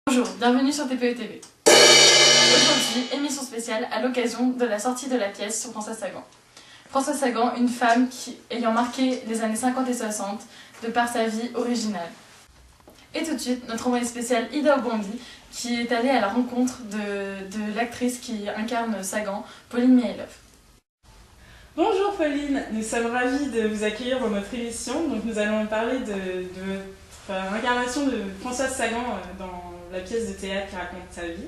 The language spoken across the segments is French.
Bonjour, bienvenue sur TPE TV. Aujourd'hui, émission spéciale à l'occasion de la sortie de la pièce sur Françoise Sagan. Françoise Sagan, une femme ayant marqué les années 50 et 60 de par sa vie originale. Et tout de suite, notre envoyée spéciale Ida Obondi, qui est allée à la rencontre de l'actrice qui incarne Sagan, Pauline Mihailov. Bonjour Pauline, nous sommes ravis de vous accueillir dans notre émission. Donc nous allons parler de votre incarnation de Françoise Sagan dans la pièce de théâtre qui raconte sa vie.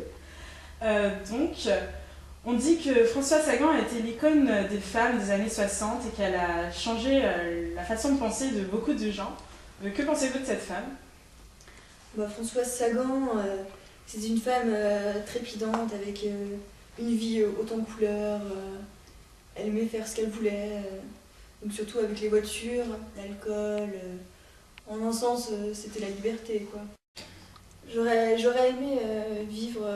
On dit que Françoise Sagan a été l'icône des femmes des années 60 et qu'elle a changé la façon de penser de beaucoup de gens. Que pensez-vous de cette femme ? Françoise Sagan, c'était une femme trépidante avec une vie haute en couleurs. Elle aimait faire ce qu'elle voulait, donc surtout avec les voitures, l'alcool. En un sens, c'était la liberté, quoi. J'aurais aimé vivre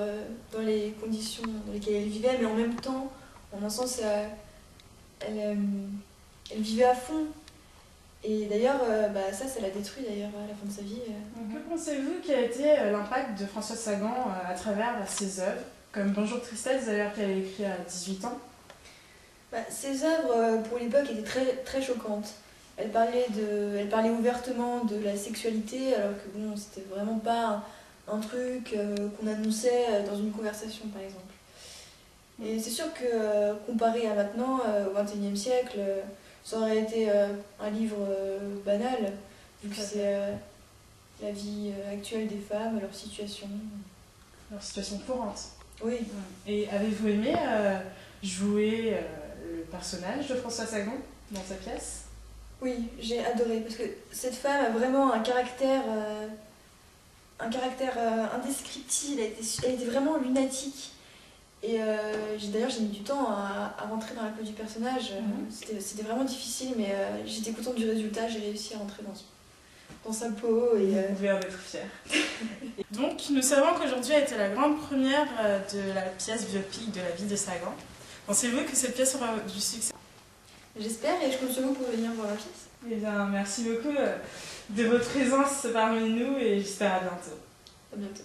dans les conditions dans lesquelles elle vivait, mais en même temps, en un sens, elle vivait à fond. Et d'ailleurs, ça l'a détruit d'ailleurs à la fin de sa vie. Que pensez-vous qu'a été l'impact de Françoise Sagan à travers ses œuvres, comme Bonjour Tristesse d'ailleurs qu'elle a écrit à 18 ans? Ses œuvres, pour l'époque, étaient très, très choquantes. Elle parlait ouvertement de la sexualité, alors que bon, c'était vraiment pas un truc qu'on annonçait dans une conversation, par exemple. Et c'est sûr que, comparé à maintenant, au XXIe siècle, ça aurait été un livre banal, vu que c'est la vie actuelle des femmes, leur situation. Leur situation courante. Oui. Et avez-vous aimé jouer le personnage de Françoise Sagan dans sa pièce? Oui, j'ai adoré, parce que cette femme a vraiment un caractère indescriptible, elle était vraiment lunatique. Et d'ailleurs j'ai mis du temps à rentrer dans la peau du personnage. C'était vraiment difficile, mais j'étais contente du résultat, j'ai réussi à rentrer dans sa peau. Et, Vous pouvez en être fière. Donc nous savons qu'aujourd'hui a été la grande première de la pièce biopic de la vie de Sagan. Pensez-vous que cette pièce aura du succès? J'espère, et je compte sur vous pour venir voir la pièce. Eh bien, merci beaucoup de votre présence parmi nous et j'espère à bientôt. À bientôt.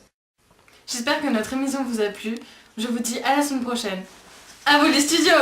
J'espère que notre émission vous a plu. Je vous dis à la semaine prochaine. À vous les studios!